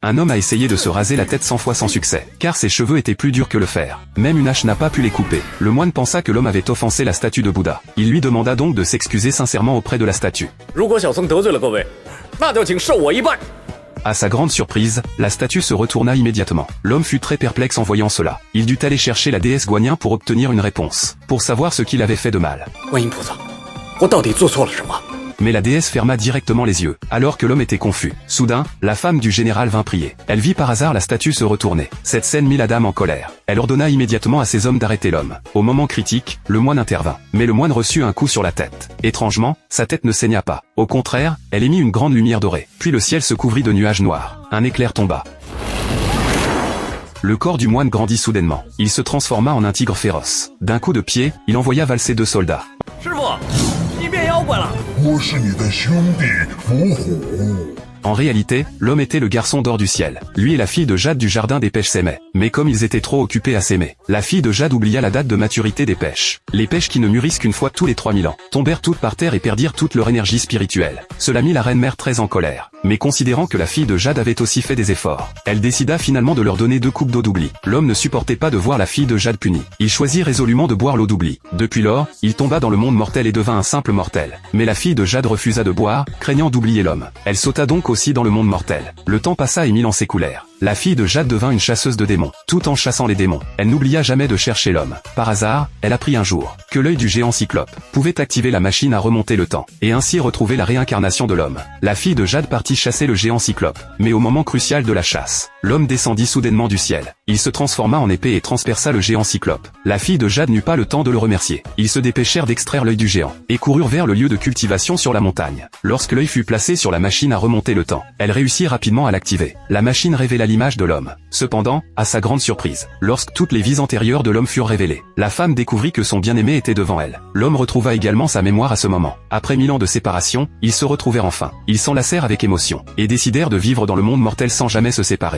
Un homme a essayé de se raser la tête 100 fois sans succès, car ses cheveux étaient plus durs que le fer. Même une hache n'a pas pu les couper. Le moine pensa que l'homme avait offensé la statue de Bouddha. Il lui demanda donc de s'excuser sincèrement auprès de la statue. À sa grande surprise, la statue se retourna immédiatement. L'homme fut très perplexe en voyant cela. Il dut aller chercher la déesse Guanyin pour obtenir une réponse, pour savoir ce qu'il avait fait de mal. Mais la déesse ferma directement les yeux, alors que l'homme était confus. Soudain, la femme du général vint prier. Elle vit par hasard la statue se retourner. Cette scène mit la dame en colère. Elle ordonna immédiatement à ses hommes d'arrêter l'homme. Au moment critique, le moine intervint. Mais le moine reçut un coup sur la tête. Étrangement, sa tête ne saigna pas. Au contraire, elle émit une grande lumière dorée. Puis le ciel se couvrit de nuages noirs. Un éclair tomba. Le corps du moine grandit soudainement. Il se transforma en un tigre féroce. D'un coup de pied, il envoya valser 2 soldats. En réalité, l'homme était le garçon d'or du ciel. Lui et la fille de Jade du jardin des pêches s'aimaient. Mais comme ils étaient trop occupés à s'aimer, la fille de Jade oublia la date de maturité des pêches. Les pêches qui ne mûrissent qu'une fois tous les 3000 ans, tombèrent toutes par terre et perdirent toute leur énergie spirituelle. Cela mit la reine mère très en colère. Mais considérant que la fille de Jade avait aussi fait des efforts, elle décida finalement de leur donner 2 coupes d'eau d'oubli. L'homme ne supportait pas de voir la fille de Jade punie. Il choisit résolument de boire l'eau d'oubli. Depuis lors, il tomba dans le monde mortel et devint un simple mortel. Mais la fille de Jade refusa de boire, craignant d'oublier l'homme. Elle sauta donc aussi dans le monde mortel. Le temps passa et 1000 ans s'écoulèrent. La fille de Jade devint une chasseuse de démons. Tout en chassant les démons, elle n'oublia jamais de chercher l'homme. Par hasard, elle apprit un jour que l'œil du géant Cyclope pouvait activer la machine à remonter le temps, et ainsi retrouver la réincarnation de l'homme. La fille de Jade partit chasser le géant Cyclope. Mais au moment crucial de la chasse, l'homme descendit soudainement du ciel. Il se transforma en épée et transperça le géant Cyclope. La fille de Jade n'eut pas le temps de le remercier. Ils se dépêchèrent d'extraire l'œil du géant, et coururent vers le lieu de cultivation sur la montagne. Lorsque l'œil fut placé sur la machine à remonter le temps, elle réussit rapidement à l'activer. La machine révéla l'image de l'homme. Cependant, à sa grande surprise, lorsque toutes les vies antérieures de l'homme furent révélées, la femme découvrit que son bien-aimé était devant elle. L'homme retrouva également sa mémoire à ce moment. Après 1000 ans de séparation, ils se retrouvèrent enfin. Ils s'enlacèrent avec émotion, et décidèrent de vivre dans le monde mortel sans jamais se séparer.